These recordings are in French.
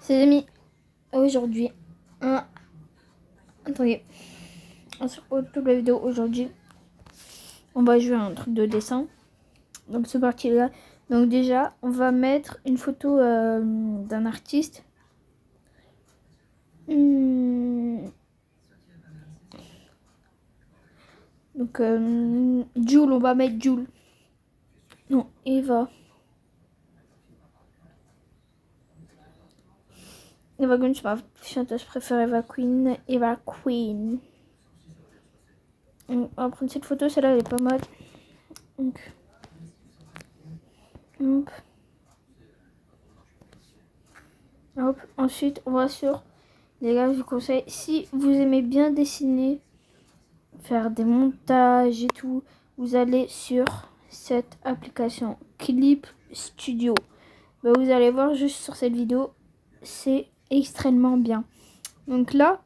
C'est amis, aujourd'hui, attendez, on se retrouve la vidéo aujourd'hui. On va jouer à un truc de dessin. Donc c'est parti là. Donc déjà, on va mettre une photo d'un artiste. Donc Jules, on va mettre Jules. Non, Eva. Eva Green, c'est ma chanteuse préférée. Eva Queen. Eva Queen. On va prendre cette photo, celle-là elle est pas mal. Donc, hop. Hop. Ensuite, on va sur, les gars, je vous conseille, si vous aimez bien dessiner, faire des montages et tout, vous allez sur cette application Clip Studio. Bah, vous allez voir juste sur cette vidéo, c'est extrêmement bien. Donc là,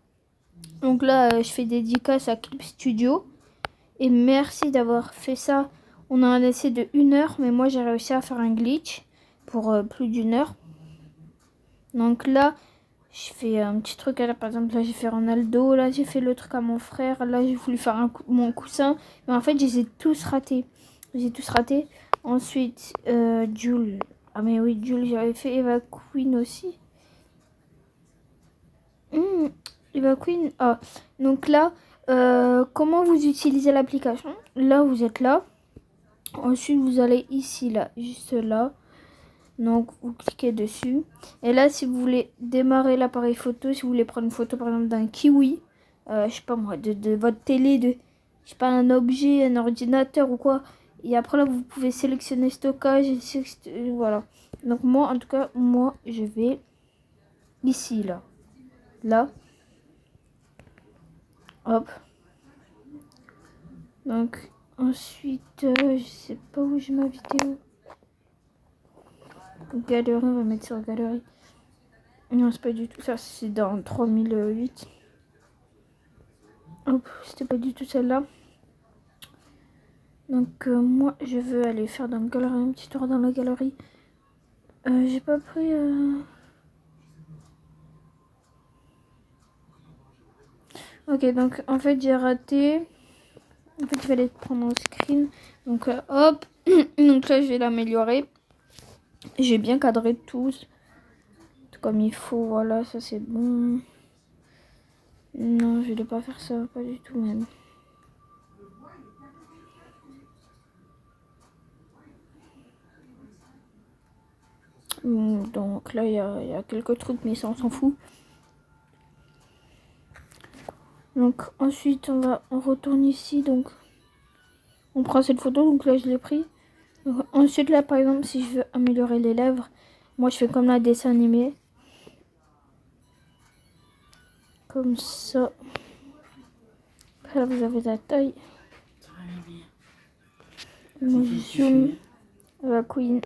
je fais dédicace à Clip Studio. Et merci d'avoir fait ça. On a un essai de 1 heure, mais moi j'ai réussi à faire un glitch pour plus d'1 heure. Donc là, je fais un petit truc. Là, par exemple, là j'ai fait Ronaldo. Là j'ai fait le truc à mon frère. Là j'ai voulu faire mon coussin. Mais en fait, je les ai tous ratés. Ensuite, Jules. Ah mais oui, Jules, j'avais fait Eva Queen aussi. Eva Queen. Ah, donc là, comment vous utilisez l'application? Là, vous êtes là. Ensuite, vous allez ici, là, juste là. Donc, vous cliquez dessus. Et là, si vous voulez démarrer l'appareil photo, si vous voulez prendre une photo, par exemple, d'un kiwi, je sais pas moi, de votre télé, je sais pas, un objet, un ordinateur ou quoi. Et après, là, vous pouvez sélectionner stockage. Voilà. Donc, moi, en tout cas, moi, je vais ici, là. Là. Hop. Donc, ensuite, je sais pas où j'ai ma vidéo. Galerie, on va mettre sur galerie. Non, c'est pas du tout ça, c'est dans 3008. Hop, c'était pas du tout celle-là. Donc, moi, je veux aller faire dans la galerie, un petit tour dans la galerie. J'ai pas pris... Ok, donc, en fait, j'ai raté. En fait, il fallait prendre un screen. Donc, hop. Donc là, je vais l'améliorer. J'ai bien cadré tout comme il faut. Voilà, ça, c'est bon. Non, je vais pas faire ça, pas du tout même. Donc là, il y a quelques trucs, mais ça, on s'en fout. Donc ensuite, on retourne ici. Donc, on prend cette photo. Donc là, je l'ai pris. Donc, ensuite, là, par exemple, si je veux améliorer les lèvres, moi, je fais comme la dessin animé. Comme ça. Après, là, vous avez la taille. Moi, je zoome. La Queen.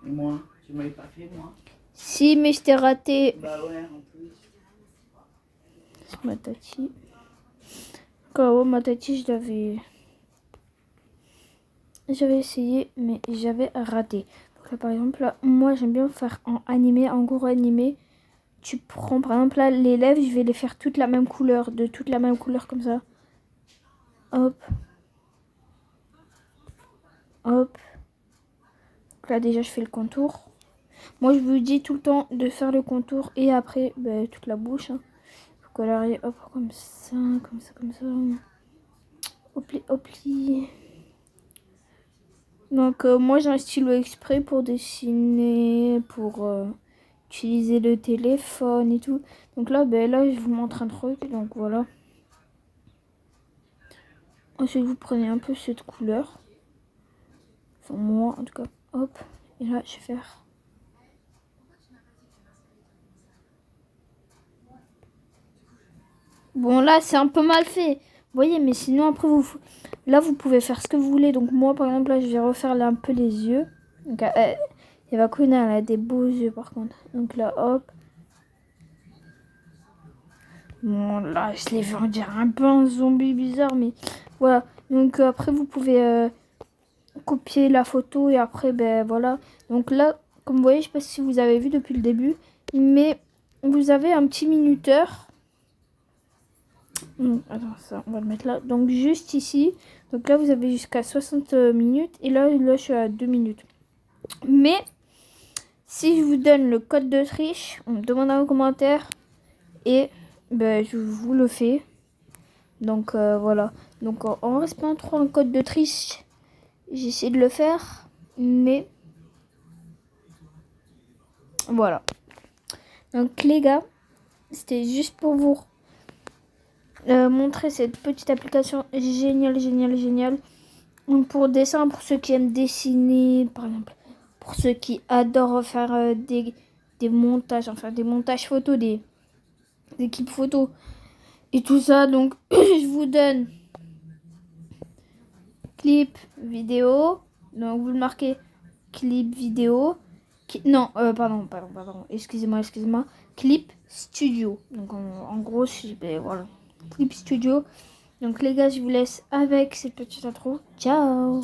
Et moi, tu m'avais pas fait, moi? Si, mais je t'ai raté. Bah ouais, en plus. C'est ma tati. Quand ma tati, j'avais essayé, mais j'avais raté. Donc là, par exemple, là, moi, j'aime bien faire en animé, en gros animé. Tu prends, par exemple, là, les lèvres, je vais les faire toutes la même couleur, de toute la même couleur, comme ça. Hop. Hop. Donc là, déjà, je fais le contour. Moi, je vous dis tout le temps de faire le contour et après, toute la bouche. Hein. Faut colorer, hop, comme ça, comme ça, comme ça. Hopli, hopli. Donc, moi, j'ai un stylo exprès pour dessiner, pour utiliser le téléphone et tout. Donc là, là, je vous montre un truc. Donc, voilà. Ensuite, vous prenez un peu cette couleur. Enfin, moi, en tout cas. Hop. Et là, je vais faire... Bon, là, c'est un peu mal fait. Vous voyez, mais sinon, après, là, vous pouvez faire ce que vous voulez. Donc, moi, par exemple, là, je vais refaire là, un peu les yeux. Donc, Eva Queen, elle a des beaux yeux, par contre. Donc, là, hop. Bon, là, je l'ai vu, on dirait un peu un zombie bizarre, mais voilà. Donc, après, vous pouvez copier la photo et après, voilà. Donc, là, comme vous voyez, je sais pas si vous avez vu depuis le début, mais vous avez un petit minuteur. Attends, ça, on va le mettre là. Donc juste ici. Donc là, vous avez jusqu'à 60 minutes. Et là, je suis à 2 minutes. Mais si je vous donne le code de triche, on me demande en commentaire. Et ben, je vous le fais. Donc voilà. Donc en respectant trop un code de triche, j'essaie de le faire. Mais voilà. Donc les gars, c'était juste pour vous montrer cette petite application géniale. Donc pour dessin, pour ceux qui aiment dessiner, par exemple, pour ceux qui adorent faire des montages, enfin des montages photos, des équipes photos et tout ça. Donc je vous donne clip vidéo. Donc vous le marquez clip vidéo. Pardon. Excusez-moi. Clip studio. Donc en gros, voilà. Clip studio. Donc les gars, je vous laisse avec cette petite intro. Ciao.